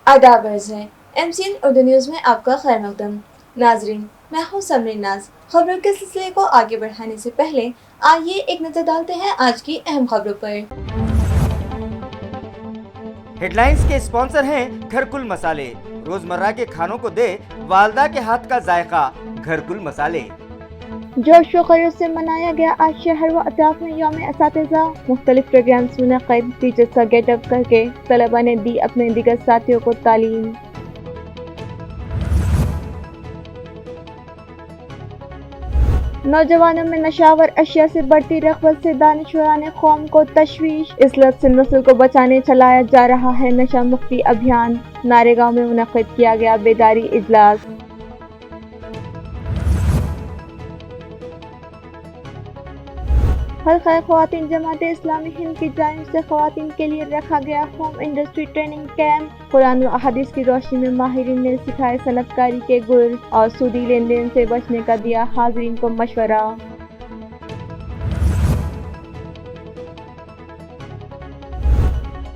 आदाब अर्ज़ है MCN उर्दू न्यूज़ में आपका खैर मकदम। नाजरीन, मैं हूँ समरीन नाज। खबरों के सिलसिले को आगे बढ़ाने से पहले आइए एक नज़र डालते हैं आज की अहम खबरों पर। हेडलाइंस के स्पॉन्सर हैं घरकुल मसाले। रोजमर्रा के खानों को दे वालदा के हाथ का जायका, घरकुल मसाले। जोश व खरोश से मनाया गया आज शहर व अतराफ में यौम असातिज़ा। मुख्तलिफ प्रोग्राम्स मुनक़िद, टीचर्स का गेटअप करके तलबा ने दी अपने दिगर साथियों को तालीम। नौजवानों में नशावर अशिया से बढ़ती रग़बत से दानिशवरान कौम को तशवीश। इस लत से नस्ल को बचाने चलाया जा रहा है नशा मुक्ति अभियान। नारेगांव में मुनक़िद किया गया बेदारी इजलास। हल्क़ा ख़वातीन जमात इस्लामी हिंद की जानिब से ख़वातीन के लिए रखा गया home industry training camp. Quran व अहादीस की रोशनी में माहिरीन ने सिखाए सनअतकारी के गुर और सूदी लेन देन से बचने का दिया हाज़रीन को मशवरा।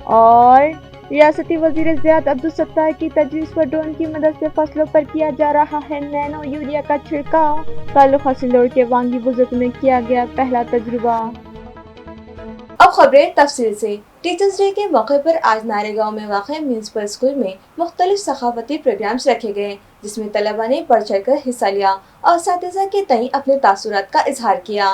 और रियासती वज़ीर ज़ियाद अब्दुल सत्तार की तजवीज़ पर ड्रोन की मदद से फसलों पर किया जा रहा है नैनो यूरिया का छिड़काव। ताल्लुक़ा सिल्लोड़ के वांगी बुजुर्ग में किया गया पहला तजुर्बा। अब खबरें तफसील से। टीचर्स डे के मौके पर आज नारेगांव में वाक़ म्यूनसिपल स्कूल में मुख्तलिफ सखावती प्रोग्राम्स रखे गए, जिसमें तलबा ने बढ़ चढ़ कर हिस्सा लिया और असातिज़ा के तईं अपने तासुरात का इजहार किया।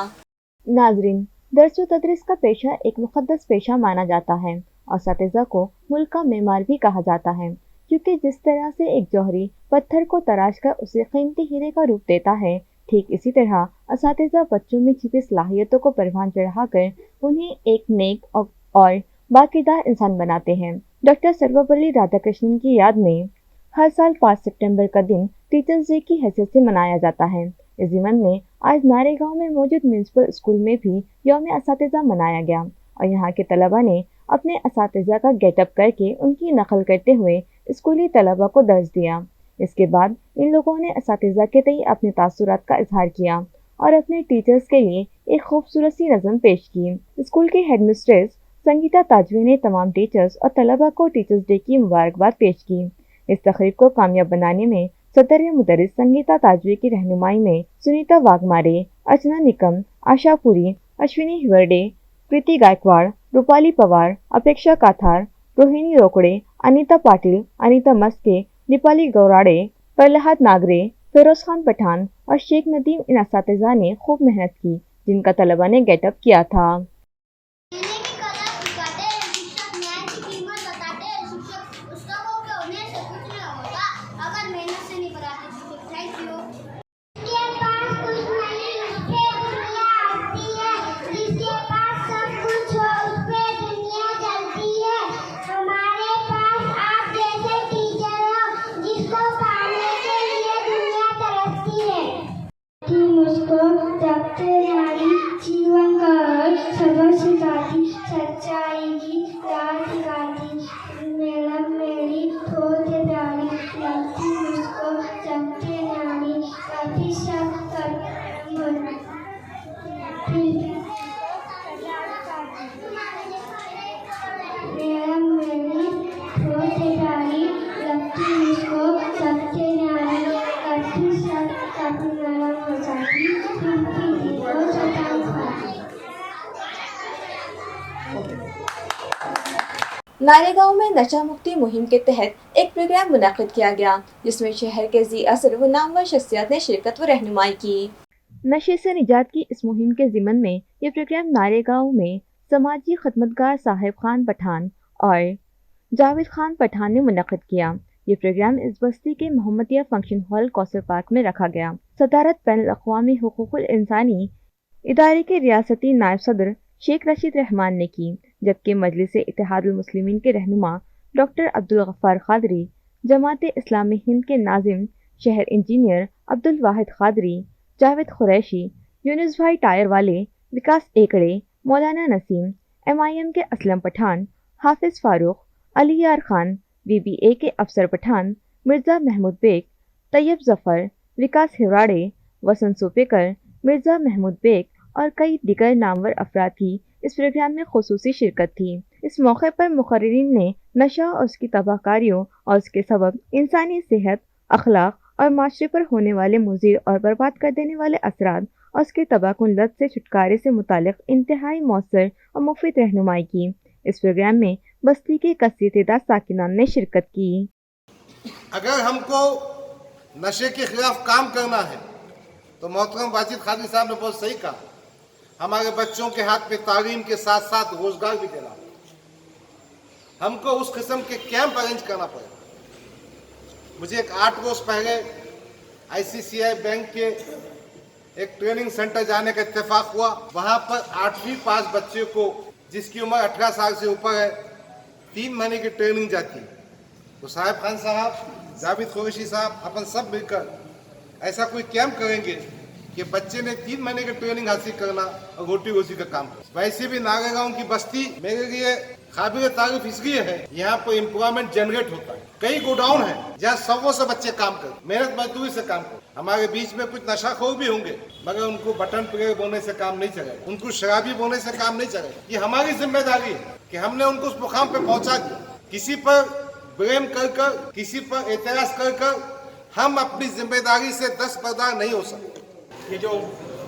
नाज़रीन, दर्स व तदरीस का पेशा एक मुक़द्दस पेशा माना जाता है और असातिज़ा को मुल्क का मेमार भी कहा जाता है, क्योंकि जिस तरह से एक जौहरी पत्थर को तराश कर उसे कीमती हीरे का रूप देता है, ठीक इसी तरह असातिज़ा बच्चों में छिपी सलाहियतों को परवान चढ़ाकर उन्हें एक नेक और बाकिरदार इंसान बनाते हैं। डॉक्टर सर्वपल्ली राधाकृष्णन की याद में हर साल 5 सितंबर का दिन टीचर्स डे की हैसियत से मनाया जाता है। इस ज़िमन में आज नारेगांव में मौजूद म्यूनसिपल स्कूल में भी यौम असातिज़ा मनाया गया और यहाँ के तलबा ने अपने असातिज़ा का गेटअप करके उनकी नकल करते हुए स्कूली तलबा को दर्ज दिया। इसके बाद इन लोगों ने असातिज़ा के तई अपने तासुरात का इजहार किया और अपने टीचर्स के लिए एक खूबसूरत सी नज़म पेश की। स्कूल की हेडमिस्ट्रेस संगीता ताजवी ने तमाम टीचर्स और तलबा को टीचर्स डे की मुबारकबाद पेश की। इस तकरीब को कामयाब बनाने में सदर मुदर्रिस संगीता ताजवी की रहनुमाई में सुनीता वाघमारे, अर्चना निकम, आशा पुरी, अश्विनी हिवरडे, प्रीति गायकवाड़, रूपाली पवार, अपेक्षा काथार, रोहिणी रोकड़े, अनीता पाटिल, अनीता मस्के, दीपाली गौराड़े, प्रहलाद नागरे, फिरोज खान पठान और शेख नदीम इन असातिज़ा ने खूब मेहनत की, जिनका तलबा ने गेटअप किया था। मुझको रखते यारी जीवन का सबक सिखाती, सच्चाई की राह दिखाती, मैडम मेरी बहुत प्यारी लगती, मुझको रखते यारी कभी सब मैडम मेरी बहुत प्यारी लगती, मुझको रखते यारी कभी सब नारेगांव में नशा मुक्ति मुहिम के तहत एक प्रोग्राम मुनक़िद किया गया, जिसमें शहर के ज़ी असर व नामवर शख्सियत ने शिरकत व रहनुमाई की। नशे से निजात की इस मुहिम के ज़िमन में ये प्रोग्राम नारेगांव में समाजी खदमतगार साहिब खान पठान और जावेद खान पठान ने मुनक़िद किया। ये प्रोग्राम इस बस्ती के Mohammadia function hall Kausar park में रखा गया। सदारत बैनुल अक़वामी हुकूकुल इंसानी इदारे के रियासती नायब सदर शेख रशीद रहमान ने की, जबकि मजलिस इत्तेहादुल मुस्लिमीन के रहनुमा डॉक्टर अब्दुल गफ्फार क़ादरी, जमात इस्लामी हिंद के नाजिम शहर इंजीनियर अब्दुल वाहिद क़ादरी, जावेद कुरैशी, यूनुस भाई टायर वाले, विकास एकड़े, मौलाना नसीम, MIM के असलम पठान, हाफिज फारूक, अली यार खान, VBA के अफसर पठान, मिर्ज़ा महमूद बेग, तैयब जफ़र, विकास हिवराड़े, वसंत सोपेकर, मिर्ज़ा महमूद बेग और कई दिगर नामवर अफराद की इस प्रोग्राम में खुसूसी शिरकत थी। اس موقع پر مقررین نے نشہ اور اس کی تباہ کاریوں اور اس کے سبب انسانی صحت، اخلاق اور معاشرے پر ہونے والے مضر اور برباد کر دینے والے اثرات اور اس کے تباہ کن لت سے چھٹکارے سے متعلق انتہائی مؤثر اور مفید رہنمائی کی۔ اس پروگرام میں بستی کے کثیر تعداد ساکنان نے شرکت کی۔ اگر ہم کو نشے کے خلاف کام کرنا ہے تو محترم واجد خادری صاحب نے بہت صحیح کہا، ہمارے بچوں کے ہاتھ میں تعلیم کے ساتھ ساتھ روزگار بھی دینا، ہم کو اس قسم کے کیمپ ارینج کرنا پڑے گا۔ مجھے ایک 8 روز پہلے ICICI بینک کے ایک ٹریننگ سینٹر جانے کا اتفاق ہوا۔ وہاں پر 8ویں پاس بچے کو جس کی عمر 18 سال سے اوپر ہے 3 مہینے کی ٹریننگ جاتی ہے۔ تو صاحب خان صاحب، جاوید قریشی صاحب، اپن سب مل کر ایسا کوئی کیمپ کریں گے کہ بچے نے 3 مہینے کی ٹریننگ حاصل کرنا اور روٹی روزی کا کام کرنا۔ ویسے بھی ناگا کی بستی میرے لیے قابل تعریف اس لیے ہے، یہاں پر امپلائمنٹ جنریٹ ہوتا ہے۔ کئی گوڈاؤن ہیں جہاں 100 سے بچے کام کرتے، محنت مزدوری سے کام کرتے۔ ہمارے بیچ میں کچھ نشہ خور بھی ہوں گے، مگر ان کو بٹن پلیئر بولنے سے کام نہیں چلے گا، ان کو شرابی بولنے سے کام نہیں چلے گا۔ یہ ہماری ذمہ داری ہے کہ ہم نے ان کو اس مقام پہ پہنچا دیا۔ کسی پر بلیم کر کر، کسی پر اعتراض کر کر ہم اپنی ذمہ داری سے دستبردار نہیں ہو سکتے۔ یہ جو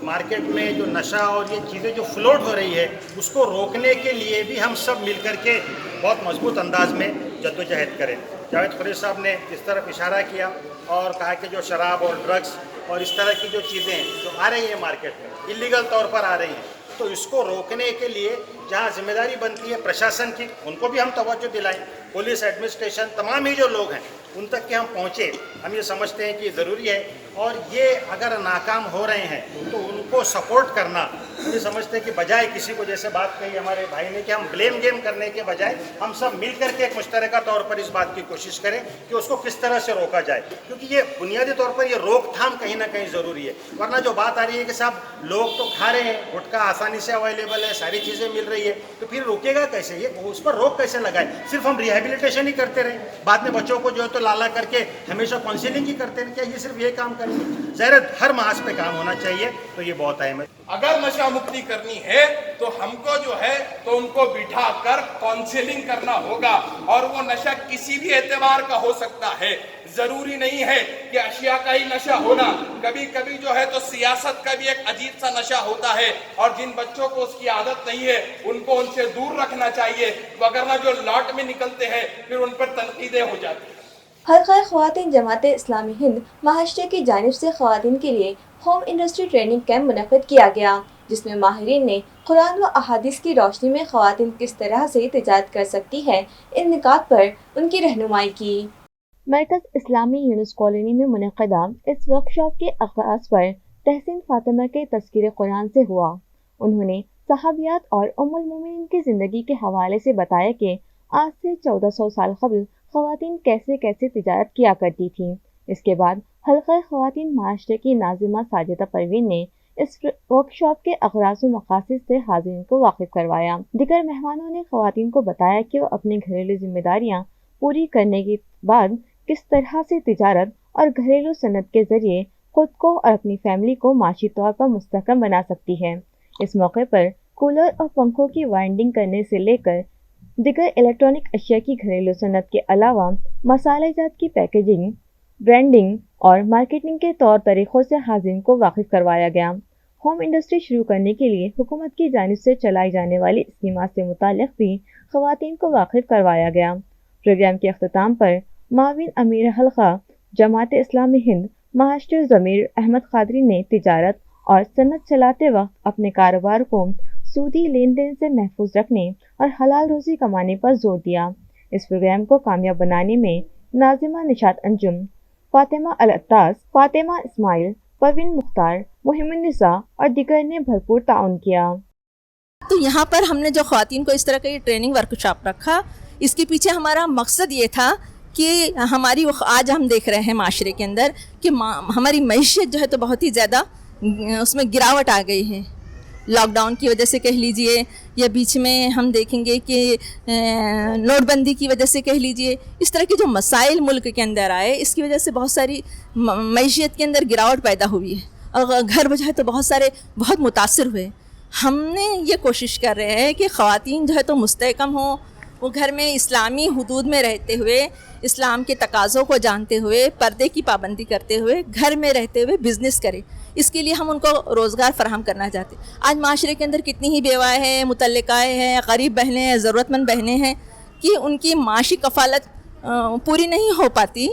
مارکیٹ میں جو نشہ اور یہ چیزیں جو فلوٹ ہو رہی ہے، اس کو روکنے کے لیے بھی ہم سب مل کر کے بہت مضبوط انداز میں جدوجہد کریں۔ جاوید قریشی صاحب نے اس طرف اشارہ کیا اور کہا کہ جو شراب اور ڈرگس اور اس طرح کی جو چیزیں جو آ رہی ہیں مارکیٹ میں، اللیگل طور پر آ رہی ہیں، تو اس کو روکنے کے لیے جہاں ذمہ داری بنتی ہے پرشاسن کی، ان کو بھی ہم توجہ دلائیں۔ پولیس ایڈمنسٹریشن، تمام ہی جو لوگ ہیں ان تک کہ ہم پہنچے، ہم یہ سمجھتے ہیں کہ ضروری ہے۔ اور یہ اگر ناکام ہو رہے ہیں تو ان کو سپورٹ کرنا، ہم یہ سمجھتے ہیں کہ بجائے کسی کو، جیسے بات کہی ہمارے بھائی نے کہ ہم بلیم گیم کرنے کے بجائے ہم سب مل کر کے ایک مشترکہ طور پر اس بات کی کوشش کریں کہ اس کو کس طرح سے روکا جائے، کیونکہ یہ بنیادی طور پر یہ روک تھام کہیں نہ کہیں ضروری ہے۔ ورنہ جو بات آ رہی ہے کہ صاحب لوگ تو کھا رہے ہیں، گٹکا آسانی سے اویلیبل ہے، ساری چیزیں مل رہی ہے، تو پھر روکے گا کیسے؟ یہ اس پر روک کیسے لگائے؟ صرف ہم ریہیبلیٹیشن ہی کرتے رہے، بعد میں بچوں کو جو ہے تو لالا کر کے ہمیشہ کاؤنسلنگ ہی کرتے رہے، کیا یہ صرف یہ کام کریں گے؟ ظاہر ہر محاذ پہ کام ہونا چاہیے، تو یہ بہت اہم ہے۔ اگر نشہ مکتی کرنی ہے تو ہم کو جو ہے تو ان کو بٹھا کر کاؤنسلنگ کرنا ہوگا، اور وہ نشہ کسی بھی اعتبار کا ہو سکتا ہے، ضروری نہیں ہے کہ اشیاء کا ہی نشہ ہونا۔ کبھی کبھی جو ہے تو سیاست کا بھی ایک عجیب سا نشہ ہوتا ہے، اور جن بچوں کو اس کی عادت نہیں ہے ان کو ان سے دور رکھنا چاہیے، وگرنہ جو لاٹ میں نکلتے ہیں پھر ان پر تنقیدیں ہو جاتی ہیں۔ حلقہ خواتین جماعت اسلامی ہند مہاراشٹر کی جانب سے خواتین کے لیے ہوم انڈسٹری ٹریننگ کیمپ منعقد کیا گیا، جس میں ماہرین نے قرآن و احادیث کی روشنی میں خواتین کس طرح سے تجارت کر سکتی ہیں، ان نکات پر ان کی رہنمائی کی۔ مرکز اسلامی یونس کالونی میں منعقدہ اس ورکشاپ کے آغاز پر تحسین فاطمہ کے تذکیر قرآن سے ہوا۔ انہوں نے صحابیات اور ام المومنین کی زندگی کے حوالے سے بتایا کہ آج سے 1400 سال قبل خواتین کیسے تجارت کیا کرتی تھیں۔ اس کے بعد حلقہ خواتین مہاراشٹر کی ناظمہ ساجدہ پروین نے اس ورکشاپ کے اغراض و مقاصد سے حاضرین کو واقف کروایا۔ دیگر مہمانوں نے خواتین کو بتایا کہ وہ اپنی گھریلو ذمہ داریاں پوری کرنے کے بعد کس طرح سے تجارت اور گھریلو صنعت کے ذریعے خود کو اور اپنی فیملی کو معاشی طور پر مستحکم بنا سکتی ہے۔ اس موقع پر کولر اور پنکھوں کی وائنڈنگ کرنے سے لے کر دیگر الیکٹرانک اشیاء کی گھریلو صنعت کے علاوہ مصالحہ جات کی پیکیجنگ، برانڈنگ اور مارکیٹنگ کے طور طریقوں سے حاضرین کو واقف کروایا گیا۔ ہوم انڈسٹری شروع کرنے کے لیے حکومت کی جانب سے چلائی جانے والی اسکیمات سے متعلق بھی خواتین کو واقف کروایا گیا۔ پروگرام کے اختتام پر معاون امیر حلقہ جماعت اسلامی ہند مہاراشٹر ضمیر احمد قادری نے تجارت اور صنعت چلاتے وقت اپنے کاروبار کو سودی لین دین سے محفوظ رکھنے اور حلال روزی کمانے پر زور دیا۔ اس پروگرام کو کامیاب بنانے میں ناظمہ نشاط انجم، فاطمہ العطاس، فاطمہ اسماعیل، پروین مختار، مہم النساء اور دیگر نے بھرپور تعاون کیا۔ تو یہاں پر ہم نے جو خواتین کو اس طرح کا یہ ٹریننگ ورکشاپ رکھا، اس کے پیچھے ہمارا مقصد یہ تھا کہ ہماری آج ہم دیکھ رہے ہیں معاشرے کے اندر کہ ہماری معیشت جو ہے تو بہت ہی زیادہ اس میں گراوٹ آ گئی ہے، لاک ڈاؤن کی وجہ سے کہہ لیجئے، یا بیچ میں ہم دیکھیں گے کہ نوٹ بندی کی وجہ سے کہہ لیجئے، اس طرح کے جو مسائل ملک کے اندر آئے، اس کی وجہ سے بہت ساری معیشت کے اندر گراوٹ پیدا ہوئی ہے، اور گھر جو ہے تو بہت سارے بہت متاثر ہوئے۔ ہم نے یہ کوشش کر رہے ہیں کہ خواتین جو ہے تو مستحکم ہوں، وہ گھر میں اسلامی حدود میں رہتے ہوئے، اسلام کے تقاضوں کو جانتے ہوئے، پردے کی پابندی کرتے ہوئے، گھر میں رہتے ہوئے بزنس کریں. اس کے لیے ہم ان کو روزگار فراہم کرنا چاہتے ہیں. آج معاشرے کے اندر کتنی ہی بیوائیں ہیں، مطلقائیں ہیں، غریب بہنیں ہیں، ضرورت مند بہنیں ہیں کہ ان کی معاشی کفالت پوری نہیں ہو پاتی،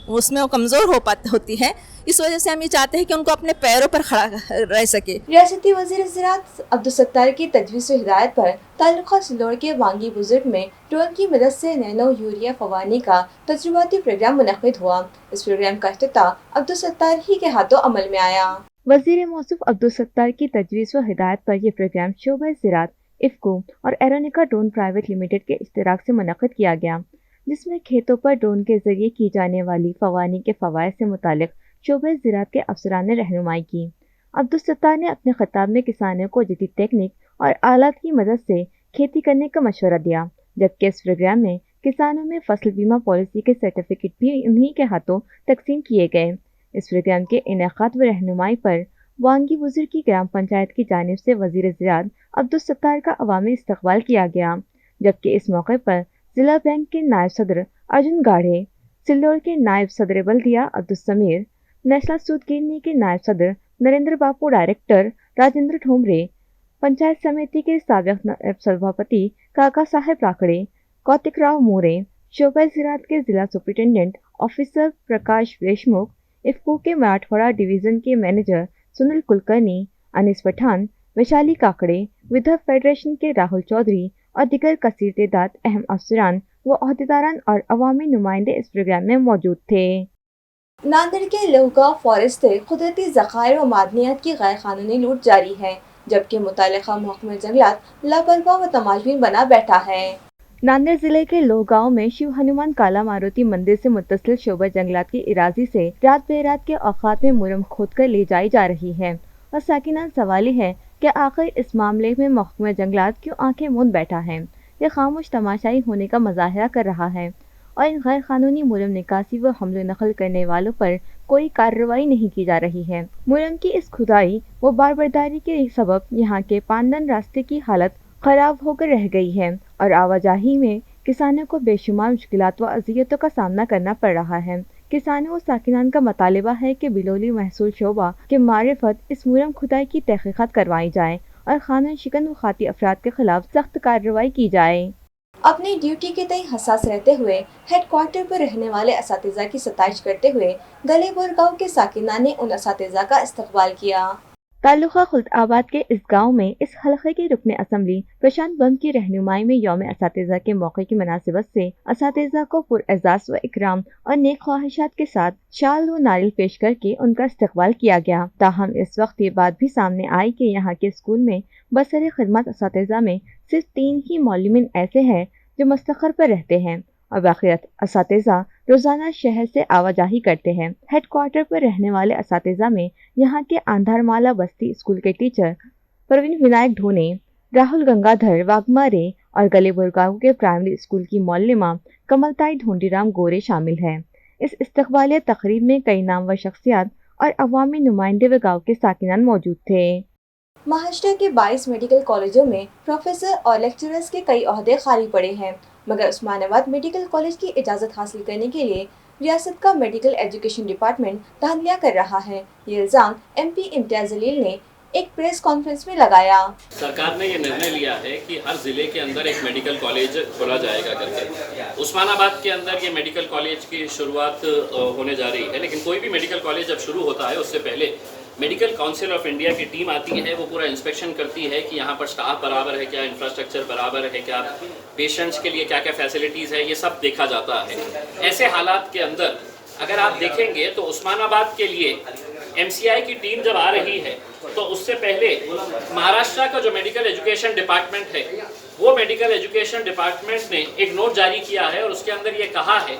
اس میں وہ کمزور ہوتی ہے. اس وجہ سے ہم یہ چاہتے ہیں کہ ان کو اپنے پیروں پر کھڑا رہ سکے. ریاستی وزیر زراعت عبدالستار کی تجویز و ہدایت پر تعلقہ سلوڑ کے وانگی بزرگ میں ڈرون کی مدد سے نینو یوریا فوانی کا تجرباتی پروگرام منعقد ہوا. اس پروگرام کا افتتاح عبدالستار ہی کے ہاتھوں عمل میں آیا. وزیر موصوف عبدالستار کی تجویز و ہدایت پر یہ پروگرام شعبہ زراعت، افکو اور ایرونیکا ڈرون پرائیویٹ لمیٹڈ کے اشتراک سے منعقد کیا گیا، جس میں کھیتوں پر ڈرون کے ذریعے کی جانے والی فوانی کے فوائد سے متعلق شعبہ زراعت کے افسران نے رہنمائی کی. عبدالستار نے اپنے خطاب میں کسانوں کو جدید تکنیک اور آلات کی مدد سے کھیتی کرنے کا مشورہ دیا، جبکہ اس پروگرام میں کسانوں میں فصل بیمہ پالیسی کے سرٹیفکیٹ بھی انہی کے ہاتھوں تقسیم کیے گئے. اس پروگرام کے انعقاد و رہنمائی پر وانگی بزرگ کی گرام پنچایت کی جانب سے وزیر زراعت عبدالستار کا عوامی استقبال کیا گیا، جبکہ اس موقع پر ضلع بینک کے نائب صدر ارجن گاڑھے، سلوڑ کے نائب صدر بلدیہ عبدالسمیر، نیشنل سود گرنی کے نائب صدر نریندر باپو، ڈائریکٹر راجندر ٹھومرے، پنچایت سمیتی کے سابق نائب سبھاپتی کاکا صاحب راکڑے، کوتک راؤ مورے، شعبہ زراعت کے ضلع سپرنٹینڈنٹ آفیسر پرکاش دیشمکھ، افکو کے مراٹھواڑہ ڈویژن کے مینیجر سنیل کلکرنی، انیس پٹھان، ویشالی کاکڑے، ودھا فیڈریشن کے راہل چودھری اور دیگر کثیر تعداد اہم افسران و عہدیداران اور عوامی نمائندے اس پروگرام میں موجود تھے. ناندیڑ کے لوہگاؤں فارسٹ سے قدرتی ذخائر و معدنیات کی غیر قانونی لوٹ جاری ہے، جبکہ متعلقہ محکمہ جنگلات لاپرواہ و تماشبین بنا بیٹھا ہے. ناندیڑ ضلع کے لوہگاؤں میں شیو ہنومان کالا ماروتی مندر سے متصل شعبہ جنگلات کی اراضی سے رات بے رات کے اوقات میں مرم کھود کر لے جائی جا رہی ہے، اور ساکنان سوال یہ ہے کہ آخر اس معاملے میں محکمہ جنگلات کیوں آنکھیں موند بیٹھا ہے. یہ خاموش تماشائی ہونے کا مظاہرہ کر رہا ہے اور ان غیر قانونی مرم نکاسی و حمل و نقل کرنے والوں پر کوئی کارروائی نہیں کی جا رہی ہے. مرم کی اس کھدائی و باربرداری کے سبب یہاں کے پاندن راستے کی حالت خراب ہو کر رہ گئی ہے اور آواجاہی میں کسانوں کو بے شمار مشکلات و اذیتوں کا سامنا کرنا پڑ رہا ہے. کسانوں و ساکنان کا مطالبہ ہے کہ بلولی محصول شعبہ کے معرفت اس مرم کھدائی کی تحقیقات کروائی جائے اور قانون شکن و خاطی افراد کے خلاف سخت کارروائی کی جائے. اپنی ڈیوٹی کے تئیں حساس رہتے ہوئے ہیڈ کوارٹر پر رہنے والے اساتذہ کی ستائش کرتے ہوئے گلے بور گاؤں کے ساکنان نے ان اساتذہ کا استقبال کیا. تعلقہ خلد آباد کے اس گاؤں میں اس حلقے کے رکن اسمبلی پرشانت بم کی رہنمائی میں یوم اساتذہ کے موقع کی مناسبت سے اساتذہ کو پراعزاز و اکرام اور نیک خواہشات کے ساتھ شال و ناریل پیش کر کے ان کا استقبال کیا گیا. تاہم اس وقت یہ بات بھی سامنے آئی کہ یہاں کے اسکول میں بسر خدمت اساتذہ میں صرف 3 ہی معلمین ایسے ہیں جو مستقر پر رہتے ہیں اور باقیات اساتذہ روزانہ شہر سے آواجاہی کرتے ہیں. ہیڈ کوارٹر پر رہنے والے اساتذہ میں یہاں کے آندھار مالا بستی اسکول کے ٹیچر پروین ونائک ڈھونے، راہل گنگادھر واگمارے اور گلے برگاؤں کے پرائمری اسکول کی معلمہ کملتائی ڈھونڈی رام گورے شامل ہیں. اس استقبالیہ تقریب میں کئی نامور شخصیات اور عوامی نمائندے و گاؤں کے ساکنان موجود تھے. مہاراشٹر کے 22 میڈیکل کالجوں میں پروفیسر اور لیکچررز کے کئی عہدے خالی پڑے ہیں، مگر عثمان آباد میڈیکل کالج کی اجازت حاصل کرنے کے لیے ریاست کا میڈیکل ایجوکیشن ڈپارٹمنٹ دھاندلیاں کر رہا ہے. یہ الزام ایم پی امتیاز جلیل نے ایک پریس کانفرنس میں لگایا. سرکار نے یہ نرنے لیا ہے کہ ہر ضلع کے اندر ایک میڈیکل کالج کھولا جائے گا کر کے. عثمان آباد کے اندر یہ میڈیکل کالج کی شروعات ہونے جا رہی ہے، لیکن کوئی بھی میڈیکل کالج جب شروع ہوتا ہے اس سے پہلے میڈیکل کونسل آف انڈیا کی ٹیم آتی ہے، وہ پورا انسپیکشن کرتی ہے کہ یہاں پر سٹاف برابر ہے کیا، انفراسٹرکچر برابر ہے کیا، پیشنٹس کے لیے کیا کیا فیسلٹیز ہے، یہ سب دیکھا جاتا ہے. ایسے حالات کے اندر اگر آپ دیکھیں گے تو عثمان آباد کے لیے ایم سی آئی کی ٹیم جب آ رہی ہے تو اس سے پہلے مہاراشٹر کا جو میڈیکل ایجوکیشن ڈپارٹمنٹ ہے وہ میڈیکل ایجوکیشن ڈپارٹمنٹ نے ایک نوٹ جاری کیا ہے اور اس کے اندر یہ کہا ہے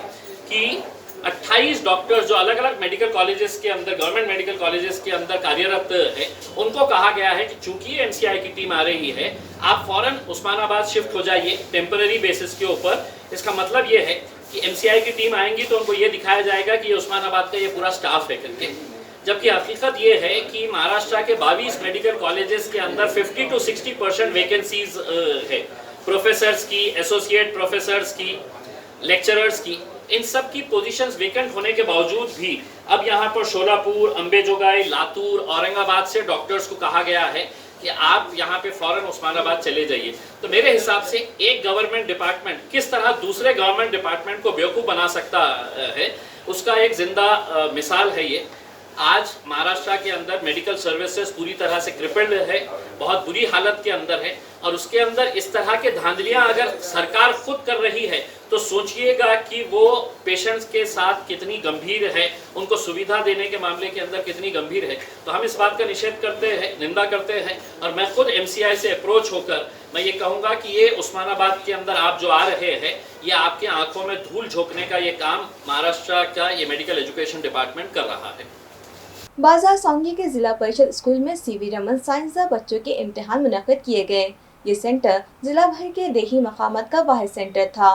کہ 28 ڈاکٹر جو الگ الگ میڈیکل کالجز کے اندر، گورنمنٹ میڈیکل کالجز کے اندر کاریرت ہے، ان کو کہا گیا ہے کہ چونکہ ایم سی آئی کی ٹیم آ رہی ہے آپ فوراً عثمان آباد شفٹ ہو جائیے ٹیمپرری بیسس کے اوپر. اس کا مطلب یہ ہے کہ ایم سی آئی کی ٹیم آئیں گی تو ان کو یہ دکھایا جائے گا کہ یہ عثمان آباد کا یہ پورا سٹاف ہے کر کے. जबकि हकीकत ये है कि महाराष्ट्र के 22 मेडिकल कॉलेजेस के अंदर 50 to 60% वैकेंसीज है, प्रोफेसर्स की, एसोसिएट प्रोफेसर्स की, लेक्चरर्स की, इन सब की पोजीशंस वेकेंट होने के बावजूद भी अब यहाँ पर शोलापुर, अंबेजोगाई, लातूर, औरंगाबाद से डॉक्टर्स को कहा गया है कि आप यहाँ पे फौरन उस्मानाबाद चले जाइए। तो मेरे हिसाब से एक गवर्नमेंट डिपार्टमेंट किस तरह दूसरे गवर्नमेंट डिपार्टमेंट को बेवकूफ़ बना सकता है, उसका एक जिंदा मिसाल है ये। आज महाराष्ट्र के अंदर मेडिकल सर्विसेज पूरी तरह से क्रिपल्ड है, बहुत बुरी हालत के अंदर है, और उसके अंदर इस तरह के धांधलियां अगर सरकार खुद कर रही है तो सोचिएगा कि वो पेशेंट्स के साथ कितनी गंभीर है, उनको सुविधा देने के मामले के अंदर कितनी गंभीर है। तो हम इस बात का निषेध करते हैं, निंदा करते हैं, और मैं खुद MCI से अप्रोच होकर मैं ये कहूँगा कि ये उस्मानाबाद के अंदर आप जो आ रहे हैं, ये आपके आंखों में धूल झोंकने का ये काम महाराष्ट्र का ये मेडिकल एजुकेशन डिपार्टमेंट कर रहा है। बाजार सांगी के जिला परिषद स्कूल में CV रमन साइंसदा बच्चों के इम्तिहान मुनक्किद किए गए। ये सेंटर जिला भर के देही मकामात का वाहिद सेंटर था।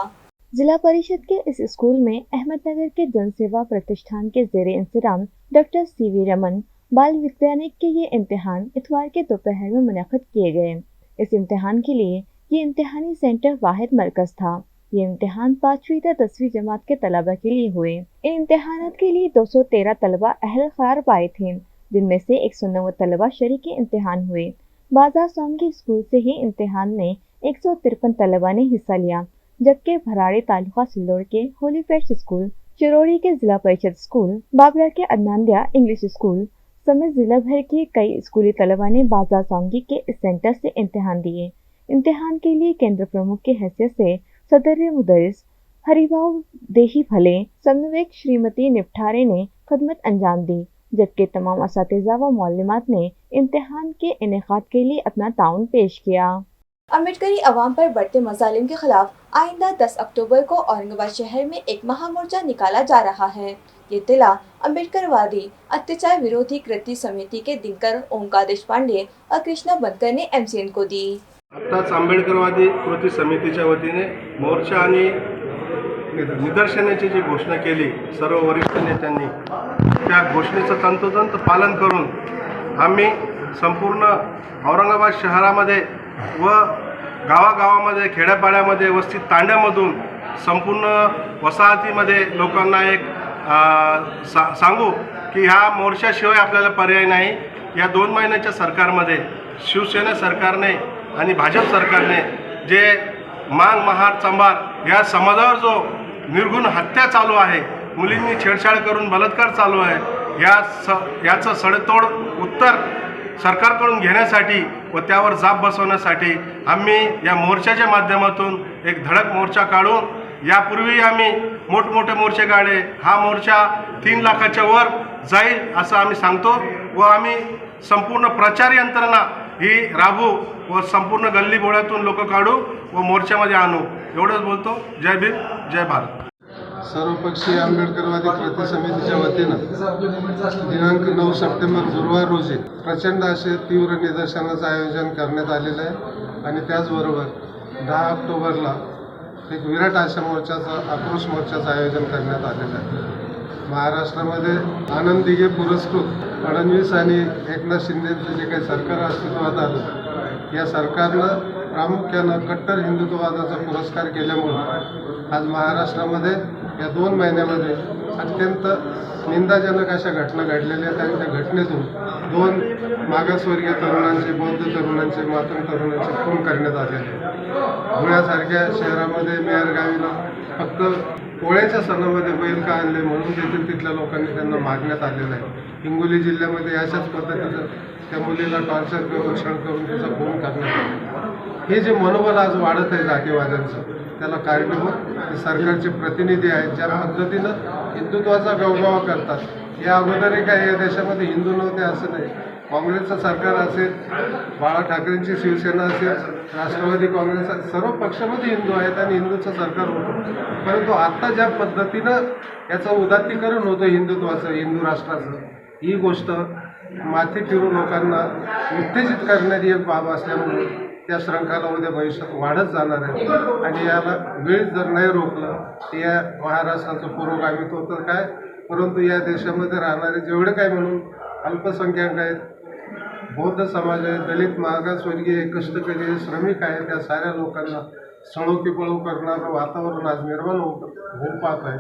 जिला परिषद के इस स्कूल में अहमदनगर के जनसेवा प्रतिष्ठान के ज़ेरे इंतजाम डॉक्टर CV रमन बाल विज्ञानिक के ये इम्तिहान इतवार के दोपहर में मुनक्किद किए गए। इस इम्तिहान के लिए ये इम्तिहानी सेंटर वाहिद मरकज़ था। ये इम्तिहान 5वीं से 10वीं जमात के तलबा के लिए हुए। इन इम्तिहानात के लिए 213 तलबा अहल क़रार पाए थे, जिनमें से 109 तलबा शरीके इम्तिहान हुए। बाजार सांगी स्कूल से ही इम्तिहान में 153 तलबा ने हिस्सा लिया, जबकि भराड़ी तालुका सिल्लोड़ के होली फेस्ट स्कूल, चिरौड़ी के जिला परिषद स्कूल, बाबरा के अदनानदिया इंग्लिश स्कूल समेत जिला भर के कई स्कूली तलबा ने बाजार सांगी के इस सेंटर से इम्तिहान दिए। इम्तिहान के लिए केंद्र प्रमुख की हैसियत से सदर मुदर्रिस हरिभाव देही भले समन्वयक श्रीमती निपठारे ने खदमत अंजाम दी, जबकि तमाम असातिज़ा व मौलमात ने इम्तिहान के इनेकाद के लिए अपना ताउन पेश किया। अम्बेडकरी अवाम पर बढ़ते मजालिम के खिलाफ आइंदा 10 अक्टूबर को औरंगाबाद शहर में एक महामोर्चा निकाला जा रहा है। ये इत्तला अम्बेडकरवादी अत्याचार विरोधी कृति समिति के दिनकर ओंकार देशपांडे और कृष्णा बनकर ने MCN को दी। आत्ताच आंबेडकरवादी कृती समितीच्या वतीने मोर्चा आणि निदर्शनाची जी घोषणा केली सर्व वरिष्ठ नेत्यांनी, त्या घोषणेचं तंतोतंत पालन करून आम्ही संपूर्ण औरंगाबाद शहरामध्ये व गावागावामध्ये, खेड्यापाड्यामध्ये, वस्ती तांड्यामधून संपूर्ण वसाहतीमध्ये लोकांना एक सांगू की ह्या मोर्चाशिवाय आपल्याला पर्याय नाही। या 2 महिन्याच्या सरकारमध्ये शिवसेना सरकारने आणि भाजप सरकारने जे मांग, महार, चंबार या समाजावर जो निर्गुण हत्या चालू आहे, मुलींनी छेडछाड करून बलात्कार चालू आहे, याचं सडेतोड उत्तर सरकारकडून घेण्यासाठी व त्यावर जाब बसवण्यासाठी आम्ही या मोर्चाच्या माध्यमातून एक धडक मोर्चा काढून, यापूर्वी आम्ही मोठमोठे मोर्चे काढले, हा मोर्चा 3 लाखाच्या वर जाईल असं आम्ही सांगतो व आम्ही संपूर्ण प्रचार यंत्रणा ही राबवू व संपूर्ण गल्ली बोळ्यातून लोक काढू व मोर्चामध्ये आणू, एवढंच बोलतो। जय भीम, जय भारत। सर्वपक्षीय आंबेडकरवादी कृती समितीच्या वतीनं दिनांक 9 सप्टेंबर गुरुवार रोजी प्रचंड असे तीव्र निदर्शनाचं आयोजन करण्यात आलेलं आहे आणि त्याचबरोबर 10 ऑक्टोबरला एक विराट अशा मोर्चाचं, आक्रोश मोर्चाचं आयोजन करण्यात आलेलं आहे। महाराष्ट्रामध्ये आनंद दिघे पुरस्कृत फडणवीस आणि एकनाथ शिंदेचं जे काही सरकार अस्तित्वात आलं, या सरकारनं प्रामुख्यानं कट्टर हिंदुत्ववादाचा पुरस्कार केल्यामुळं आज महाराष्ट्रामध्ये या 2 महिन्यामध्ये अत्यंत निंदाजनक अशा घटना घडलेल्या आहेत आणि त्या घटनेतून 2 मागासवर्गीय तरुणांचे, बौद्ध तरुणांचे, मातंग तरुणांचे खून करण्यात आलेले। धुळ्यासारख्या शहरामध्ये मेयर गावीला फक्त पोळ्याच्या सणामध्ये बैल का आणले म्हणून देखील तिथल्या लोकांनी त्यांना मारण्यात आलेलं आहे। हिंगोली जिल्ह्यामध्ये अशाच पद्धतीचं त्या मुलीला टॉर्चर करून, छळ करून तिचा खून करण्यात आला। हे जे मनोबल आज वाढत आहे जातीवाद्यांचं, त्याला कारणीभूत सरकारचे प्रतिनिधी आहेत, ज्या पद्धतीनं हिंदुत्वाचा गवगवा करतात। या अगोदरही काही या देशामध्ये हिंदू नव्हते असं नाही। काँग्रेसचं सरकार असेल, बाळा ठाकरेंची शिवसेना असेल, राष्ट्रवादी काँग्रेस, सर्व पक्षामध्ये हिंदू आहेत आणि हिंदूचं सरकार होतं। परंतु आत्ता ज्या पद्धतीनं याचं उदात्तीकरण होतं हिंदुत्वाचं, हिंदू राष्ट्राचं, ही गोष्ट माथी फिरून लोकांना उत्तेजित करणारी एक बाब असल्यामुळे त्या श्रंखला उद्या भविष्यात वाढत जाणार आहे आणि याला वेळीच जर नाही रोखलं तर या महाराष्ट्राचं पुरोगामित्व तर काय, परंतु या देशामध्ये राहणारे जेवढे काय म्हणून अल्पसंख्याक आहेत, बौद्ध समाज आहे, दलित, मागासवर्गीय, कष्टकरी, श्रमिक आहेत, त्या साऱ्या लोकांना सळोकीपळू करणारं वातावरण आज निर्माण होऊ पाहत आहे.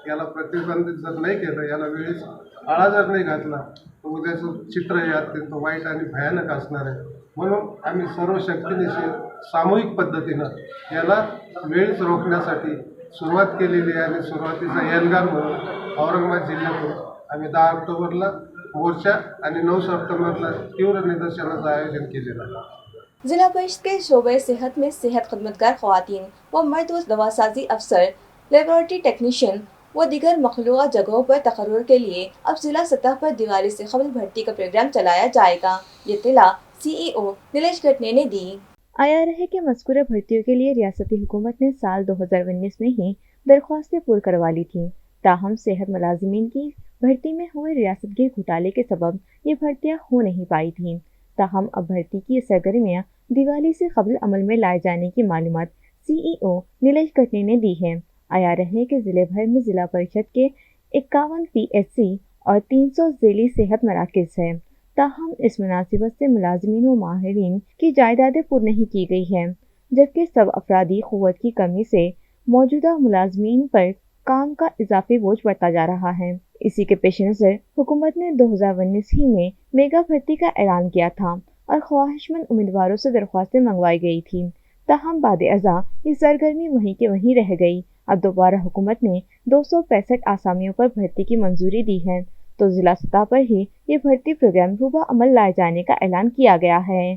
याला प्रतिबंधित जर नाही केलं, याला वेळेस आळा जर नाही घातला तर उद्याचं चित्र हे अत्यंत वाईट आणि भयानक असणार आहे. म्हणून आम्ही सर्व शक्तीनिशी सामूहिक पद्धतीनं याला वेळेस रोखण्यासाठी सुरुवात केलेली आहे आणि सुरुवातीचा यंगार म्हणून औरंगाबाद जिल्ह्यातून आम्ही 10 ऑक्टोबरला मोर्चा आणि 9 सप्टेंबरला तीव्र निदर्शनाचं आयोजन केलेलं आहे. जिला परिषद के शोबे सेहत में सेहत खदमतगार खवातीन व मर्द व दवासाजी अफसर, लेबोरेटरी टेक्नीशियन व दीगर मखलूका जगहों पर तकर्रुर के लिए अब जिला सतह पर दिवाली से कबल भर्ती का प्रोग्राम चलाया जाएगा। ये इत्तला CEO नीलेश गटने ने दी। आया रहे कि मज़कूरा भर्तियों के लिए रियासती हुकूमत ने साल 2019 में ही दरख्वास्तें पुर करवा ली थीं। ताहम सेहत मुलाजिमीन की भर्ती में हुए रियासतगीर घोटाले के सबब ये भर्तियाँ हो नहीं पाई थीं। ताहम अब भर्ती की सरगर्मियाँ दिवाली से कबल अमल में लाए जाने की मालूमात CEO नीलेश गटने ने दी है। आया रहे कि ज़िले भर में ज़िला परिषद के 51 PSC और 300 ज़िली सेहत मराकज़ हैं। ताहम इस मुनासिबत से मुलाजिमीन व माहिरीन की जायदादें पुर नहीं की गई हैं, जबकि सब अफरादी क़ुव्वत की कमी से मौजूदा मुलाजिमीन पर काम का इजाफी बोझ बढ़ता जा रहा है। इसी के पेश नज़र हुकूमत ने 2019 ही में मेगा भर्ती का ऐलान किया था और ख्वाहिशमंद उम्मीदवारों से दरख्वास्तें मंगवाई गई थी। ताहम बाद अज़ा ये सरगर्मी वहीं के वहीं रह गई। अब दोबारा हुकूमत ने 265 आसामियों पर भर्ती की मंजूरी दी है, तो जिला सतह पर ही ये भर्ती प्रोग्राम रूबा अमल लाए जाने का ऐलान किया गया है।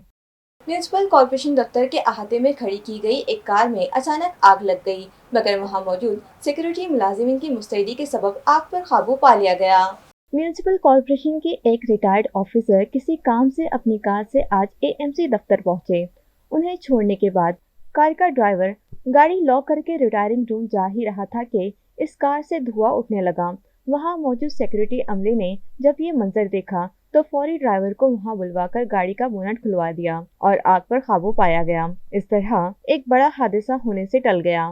म्यूनिसिपल कॉर्पोरेशन दफ्तर के अहाते में खड़ी की गई एक कार में अचानक आग लग गई, मगर वहां मौजूद सिक्योरिटी मुलाजिमिन की मुस्तैदी के सबब आग पर काबू पा लिया गया। म्यूनिसिपल कॉर्पोरेशन के एक रिटायर्ड ऑफिसर किसी काम से अपनी कार से आज AMC दफ्तर पहुंचे। उन्हें छोड़ने के बाद कार का ड्राइवर गाड़ी लॉक करके रिटायरिंग रूम जा ही रहा था कि इस कार से धुआं उठने लगा। वहां मौजूद सिक्योरिटी अमले ने जब ये मंजर देखा तो फौरी ड्राइवर को वहां बुलवाकर गाड़ी का बोनट खुलवा दिया और आग पर काबू पाया गया। इस तरह एक बड़ा हादसा होने से टल गया।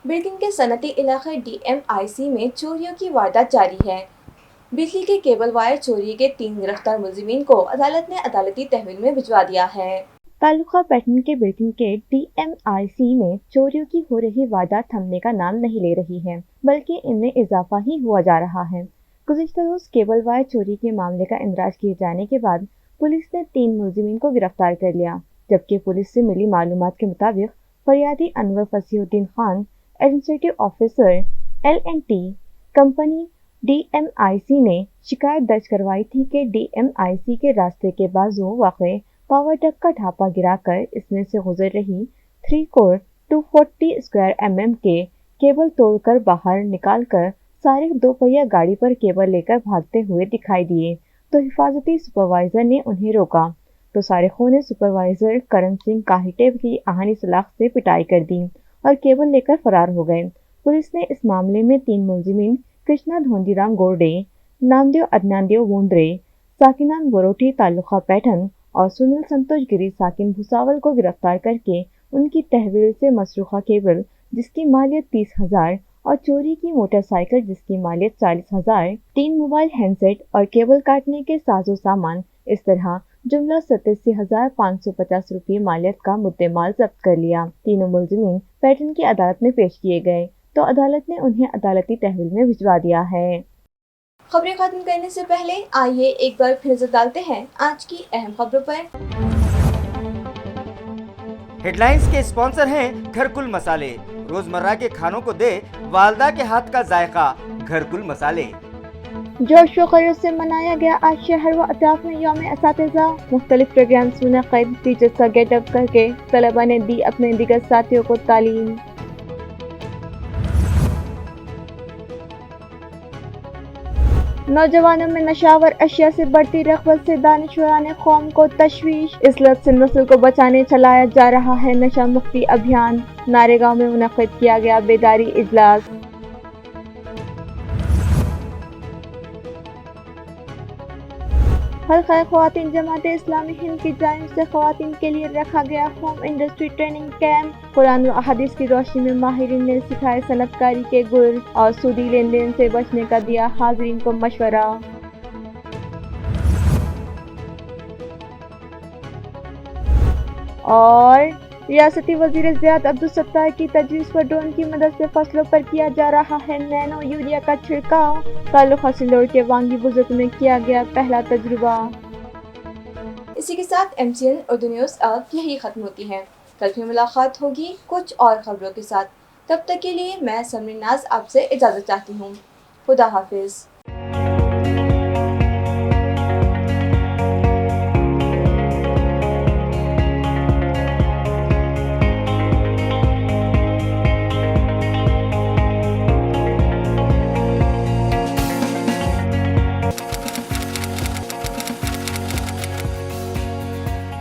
बिल्किन के सनती इलाके DMIC में चोरियों की वारदात जारी है। बिजली के केबल वायर चोरी के 3 गिरफ्तार मुलजिमीन को अदालत ने अदालती तहवील में भिजवा दिया है। तालुका पैटर्न के बिल्किन के DMIC में चोरियों की हो रही वारदात थमने का नाम नहीं ले रही है, बल्कि इनमें इजाफा ही हुआ जा रहा है। गुज़िश्ता रोज केबल वायर चोरी के मामले का इंदराज किए जाने के बाद पुलिस ने 3 मुलजिमीन को गिरफ्तार कर लिया, जबकि पुलिस से मिली मालूमात के मुताबिक फरियादी Anwar Fasihuddin Khan, administrative officer L&T company DMIC ने शिकायत दर्ज करवाई थी कि DMIC के रास्ते के बाजू वाक़े पावर डक का ढापा गिराकर इसमें से गुजर रही 3 कोर 240 स्क्वायर mm के केबल तोड़कर बाहर निकालकर सारे 2 पहिया गाड़ी पर केबल लेकर भागते हुए दिखाई दिए, तो हिफाजती सुपरवाइजर ने उन्हें रोका तो सारिकों ने सुपरवाइजर करण सिंह काहिटे की आहनी सलाख से पिटाई कर दी और केबल लेकर फरार हो गए। पुलिस ने इस मामले में 3 मुलजिमीन कृष्णा धोंडीराम गोरडे, नामदेव अदनानदेव वोंद्रे, साकिनान बोरोटी तालुका पैठन और सुनील संतोष गिरी साकिन भुसावल को गिरफ्तार करके उनकी तहवील से मसरूखा केबल जिसकी मालियत 30,000 और चोरी की मोटरसाइकिल जिसकी मालियत 40,000, 3 मोबाइल हैंडसेट और केबल काटने के साजो सामान, इस तरह जुमला 87,550 रुपये मालियत का मुद्देमाल जब्त कर लिया। तीनों मुलजिमीन पैटर्न की अदालत में पेश किए गए तो अदालत ने उन्हें अदालती तहवील में भिजवा दिया है। खबरें खत्म करने से पहले आइए एक बार फिर नजर डालते हैं आज की अहम खबरों पर। हेडलाइंस के स्पॉन्सर हैं घरकुल मसाले। रोजमर्रा के खानों को दे वालदा के हाथ का जायका, घरकुल मसाले। जोश व खरोश से मनाया गया आज शहर व अतराफ में यौम असातिज़ा। मुख्तलिफ प्रोग्राम्स मुनक़िद, टीचर्स का गेटअप करके तलबा ने दी अपने दिगर साथियों को तालीम। नौजवानों में नशावर अशिया से बढ़ती रग़बत से दानिशवरान कौम को तशवीश। इस लत से नस्ल को बचाने चलाया जा रहा है नशा मुक्ति अभियान। नारेगांव में मुनक़िद किया गया बेदारी इजलास। हल्क़ा ख़वातीन जमाते इस्लामी हिंद की जानिब से ख़वातीन के लिए रखा गया home industry training camp. Quran व अहादीस की रोशनी में माहिरीन ने सिखाए सनअतकारी के गुर और सूदी लेन देन से बचने का दिया हाज़रीन को मशवरा। اور ریاستی وزیر زراعت عبدالستار کی تجویز پر ڈرون کی مدد سے فصلوں پر کیا جا رہا ہے نینو یوریا کا چھڑکاؤ۔ تعلقہ سلوڑ کے وانگی بزرگ میں کیا گیا پہلا تجربہ۔ اسی کے ساتھ MCN اردو نیوز اب یہی ختم ہوتی ہے۔ کل پھر ملاقات ہوگی کچھ اور خبروں کے ساتھ۔ تب تک کے لیے میں سمرین ناز آپ سے اجازت چاہتی ہوں۔ خدا حافظ۔